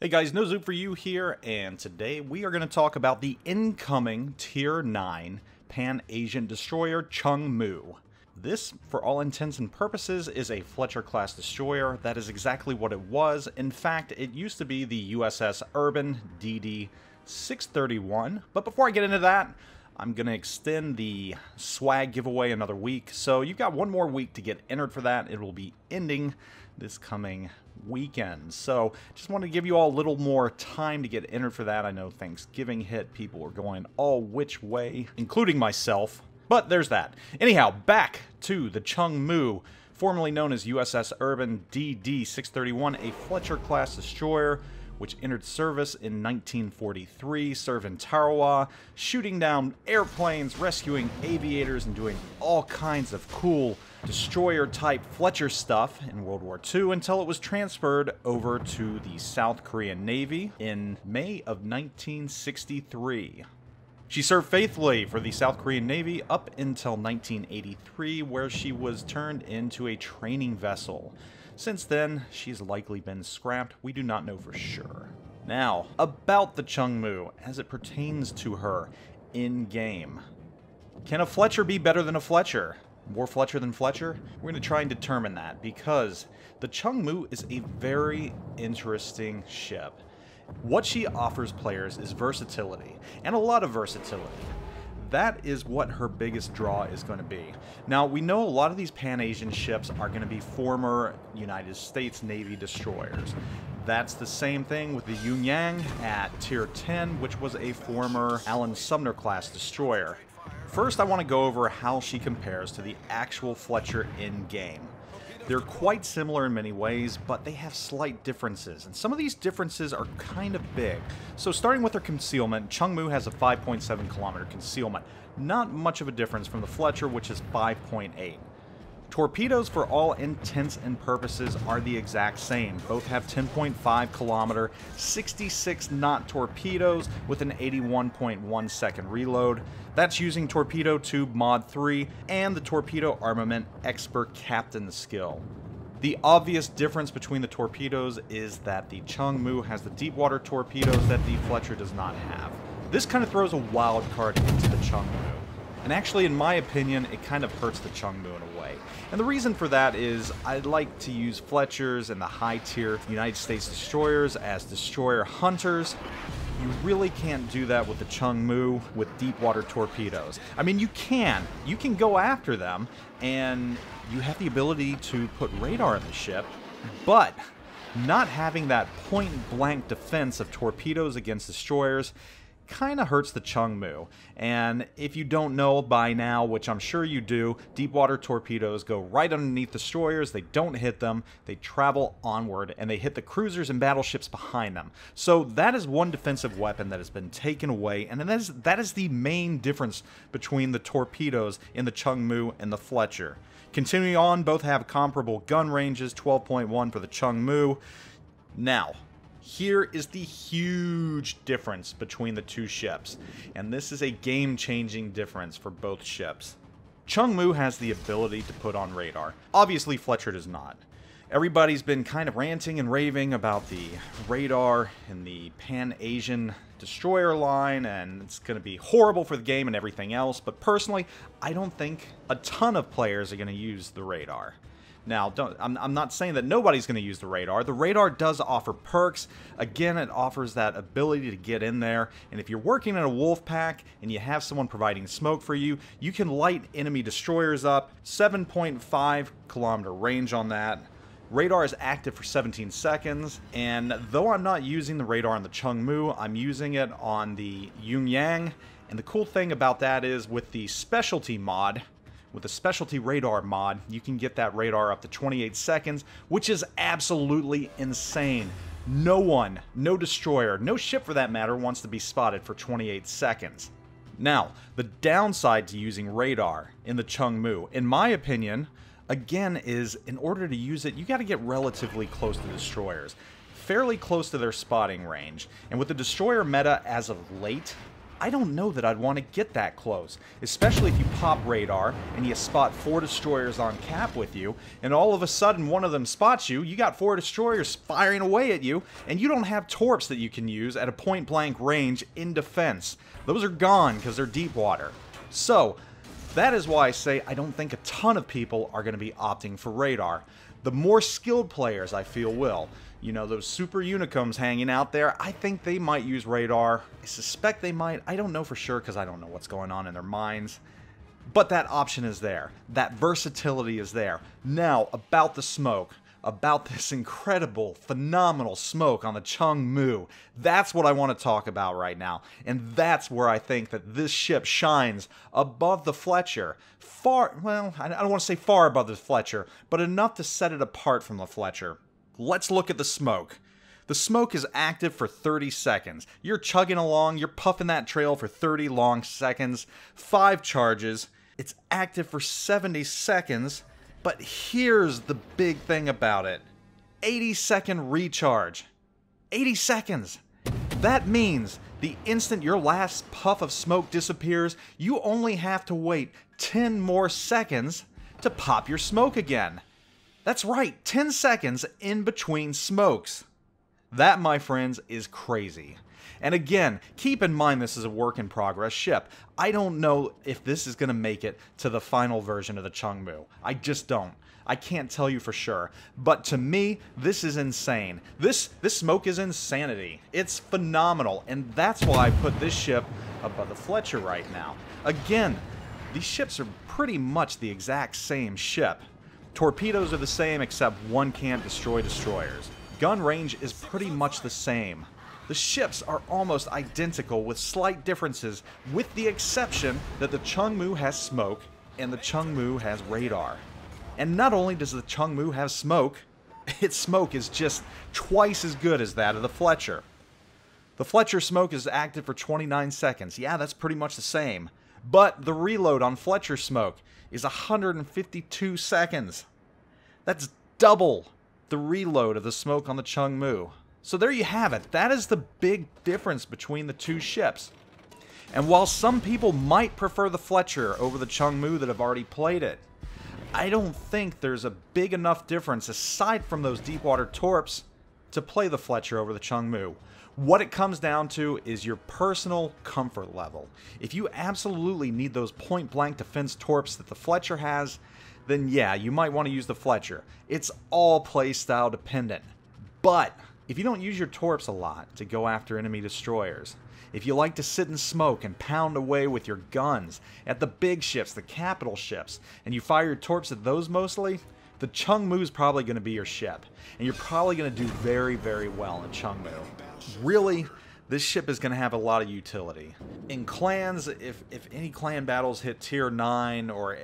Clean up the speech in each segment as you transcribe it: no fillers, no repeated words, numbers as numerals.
Hey guys, NoZoupForYou here, and today we are going to talk about the incoming Tier 9 Pan-Asian destroyer Chung Mu. This, for all intents and purposes, is a Fletcher-class destroyer. That is exactly what it was. In fact, it used to be the USS Urban DD-631. But before I get into that, I'm going to extend the swag giveaway another week. So you've got one more week to get entered for that. It will be ending this coming weekend. So just wanted to give you all a little more time to get entered for that. I know Thanksgiving hit. People are going all which way, including myself. But there's that. Anyhow, back to the Chung Mu, formerly known as USS Urban DD-631, a Fletcher-class destroyer which entered service in 1943, served in Tarawa, shooting down airplanes, rescuing aviators, and doing all kinds of cool destroyer-type Fletcher stuff in World War II until it was transferred over to the South Korean Navy in May of 1963. She served faithfully for the South Korean Navy up until 1983, where she was turned into a training vessel. Since then, she's likely been scrapped. We do not know for sure. Now, about the Chung Mu as it pertains to her in-game. Can a Fletcher be better than a Fletcher? More Fletcher than Fletcher? We're going to try and determine that because the Chung Mu is a very interesting ship. What she offers players is versatility, and a lot of versatility. That is what her biggest draw is going to be. Now, we know a lot of these Pan-Asian ships are going to be former United States Navy destroyers. That's the same thing with the Yunyang at Tier 10, which was a former Allen Sumner-class destroyer. First, I want to go over how she compares to the actual Fletcher in-game. They're quite similar in many ways, but they have slight differences, and some of these differences are kind of big. So starting with her concealment, Chung Mu has a 5.7 kilometer concealment. Not much of a difference from the Fletcher, which is 5.8. Torpedoes, for all intents and purposes, are the exact same. Both have 10.5 kilometer, 66 knot torpedoes with an 81.1 second reload. That's using Torpedo Tube Mod 3 and the Torpedo Armament Expert Captain skill. The obvious difference between the torpedoes is that the Chung Mu has the deepwater torpedoes that the Fletcher does not have. This kind of throws a wild card into the Chung Mu. And actually, in my opinion, it kind of hurts the Chung Mu in a way. And the reason for that is I like to use Fletchers and the high-tier United States destroyers as destroyer hunters. You really can't do that with the Chung Mu with deep-water torpedoes. I mean, you can go after them, and you have the ability to put radar in the ship, but not having that point-blank defense of torpedoes against destroyers kind of hurts the Chung Mu. And if you don't know by now, which I'm sure you do, deepwater torpedoes go right underneath destroyers, they don't hit them, they travel onward, and they hit the cruisers and battleships behind them. So that is one defensive weapon that has been taken away, and that is the main difference between the torpedoes in the Chung Mu and the Fletcher. Continuing on, both have comparable gun ranges, 12.1 for the Chung Mu. Now, here is the huge difference between the two ships, and this is a game-changing difference for both ships. Chung Mu has the ability to put on radar. Obviously, Fletcher does not. Everybody's been kind of ranting and raving about the radar in the Pan-Asian destroyer line, and it's going to be horrible for the game and everything else, but personally, I don't think a ton of players are going to use the radar. Now, I'm not saying that nobody's going to use the radar. The radar does offer perks. Again, it offers that ability to get in there. And if you're working in a wolf pack and you have someone providing smoke for you, you can light enemy destroyers up. 7.5 kilometer range on that. Radar is active for 17 seconds. And though I'm not using the radar on the Chung Mu, I'm using it on the Yunyang. And the cool thing about that is with the specialty mod, with the specialty radar mod, you can get that radar up to 28 seconds, which is absolutely insane. No one, no destroyer, no ship for that matter, wants to be spotted for 28 seconds. Now, the downside to using radar in the Chung Mu, in my opinion, again, is in order to use it, you got to get relatively close to destroyers. Fairly close to their spotting range. And with the destroyer meta as of late, I don't know that I'd want to get that close, especially if you pop radar and you spot 4 destroyers on cap with you, and all of a sudden one of them spots you. You got 4 destroyers firing away at you, and you don't have torps that you can use at a point-blank range in defense. Those are gone because they're deep water. So that is why I say I don't think a ton of people are going to be opting for radar. The more skilled players, I feel, will. You know, those super unicums hanging out there, I think they might use radar. I suspect they might. I don't know for sure because I don't know what's going on in their minds. But that option is there. That versatility is there. Now, about the smoke. About this incredible, phenomenal smoke on the Chung Mu. That's what I want to talk about right now. And that's where I think that this ship shines above the Fletcher. Far, well, I don't want to say far above the Fletcher, but enough to set it apart from the Fletcher. Let's look at the smoke. The smoke is active for 30 seconds. You're chugging along, you're puffing that trail for 30 long seconds, 5 charges. It's active for 70 seconds. But here's the big thing about it. 80-second recharge. 80 seconds. That means the instant your last puff of smoke disappears, you only have to wait 10 more seconds to pop your smoke again. That's right, 10 seconds in between smokes. That, my friends, is crazy. And again, keep in mind this is a work-in-progress ship. I don't know if this is going to make it to the final version of the Chung Mu. I just don't. I can't tell you for sure. But to me, this is insane. This smoke is insanity. It's phenomenal. And that's why I put this ship above the Fletcher right now. Again, these ships are pretty much the exact same ship. Torpedoes are the same except one can't destroy destroyers. Gun range is pretty much the same. The ships are almost identical with slight differences, with the exception that the Chung Mu has smoke and the Chung Mu has radar. And not only does the Chung Mu have smoke, its smoke is just twice as good as that of the Fletcher. The Fletcher smoke is active for 29 seconds. Yeah, that's pretty much the same. But the reload on Fletcher smoke is 152 seconds. That's double the reload of the smoke on the Chung Mu. So there you have it. That is the big difference between the two ships. And while some people might prefer the Fletcher over the Chung Mu that have already played it, I don't think there's a big enough difference aside from those deepwater torps to play the Fletcher over the Chung Mu. What it comes down to is your personal comfort level. If you absolutely need those point-blank defense torps that the Fletcher has, then yeah, you might want to use the Fletcher. It's all playstyle dependent. But if you don't use your torps a lot to go after enemy destroyers, if you like to sit and smoke and pound away with your guns at the big ships, the capital ships, and you fire your torps at those mostly, the Chung Mu is probably going to be your ship. And you're probably going to do very, very well in Chung Mu. Really, this ship is going to have a lot of utility. In clans, if any clan battles hit tier 9 or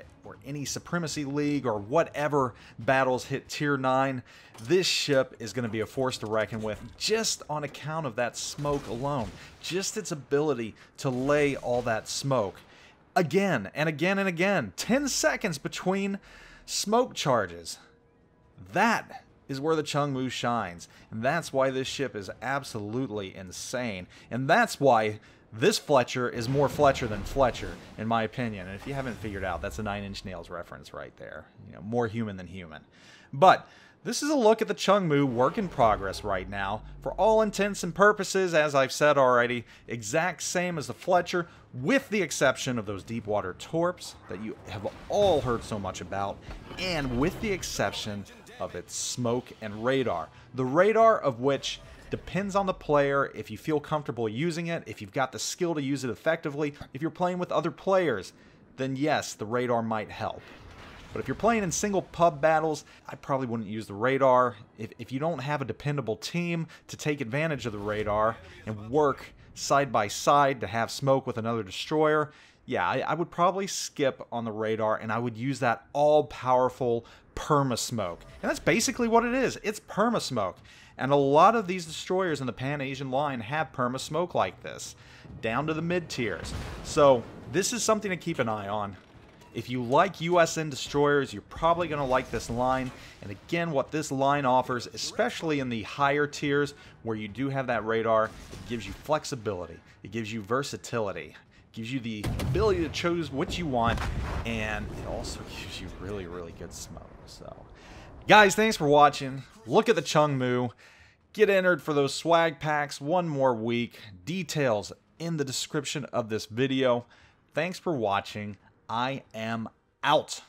any Supremacy League or whatever battles hit tier 9, this ship is going to be a force to reckon with just on account of that smoke alone. Just its ability to lay all that smoke. Again and again and again. 10 seconds between smoke charges. That is where the Chung Mu shines. And that's why this ship is absolutely insane. And that's why this Fletcher is more Fletcher than Fletcher, in my opinion. And if you haven't figured out, that's a 9 Inch Nails reference right there. You know, more human than human. But this is a look at the Chung Mu, work in progress right now. For all intents and purposes, as I've said already, exact same as the Fletcher, with the exception of those deepwater torps that you have all heard so much about, and with the exception of its smoke and radar. The radar of which depends on the player, if you feel comfortable using it, if you've got the skill to use it effectively. If you're playing with other players, then yes, the radar might help. But if you're playing in single pub battles, I probably wouldn't use the radar. If you don't have a dependable team to take advantage of the radar and work side by side to have smoke with another destroyer, yeah, I would probably skip on the radar and I would use that all-powerful Perma Smoke. And that's basically what it is. It's Perma Smoke. And a lot of these destroyers in the Pan-Asian line have Perma Smoke like this, down to the mid-tiers. So this is something to keep an eye on. If you like USN destroyers, you're probably going to like this line. And again, what this line offers, especially in the higher tiers where you do have that radar, it gives you flexibility, it gives you versatility, it gives you the ability to choose what you want, and it also gives you really, really good smoke. So, guys, thanks for watching. Look at the Chung Mu. Get entered for those swag packs one more week. Details in the description of this video. Thanks for watching. I am out.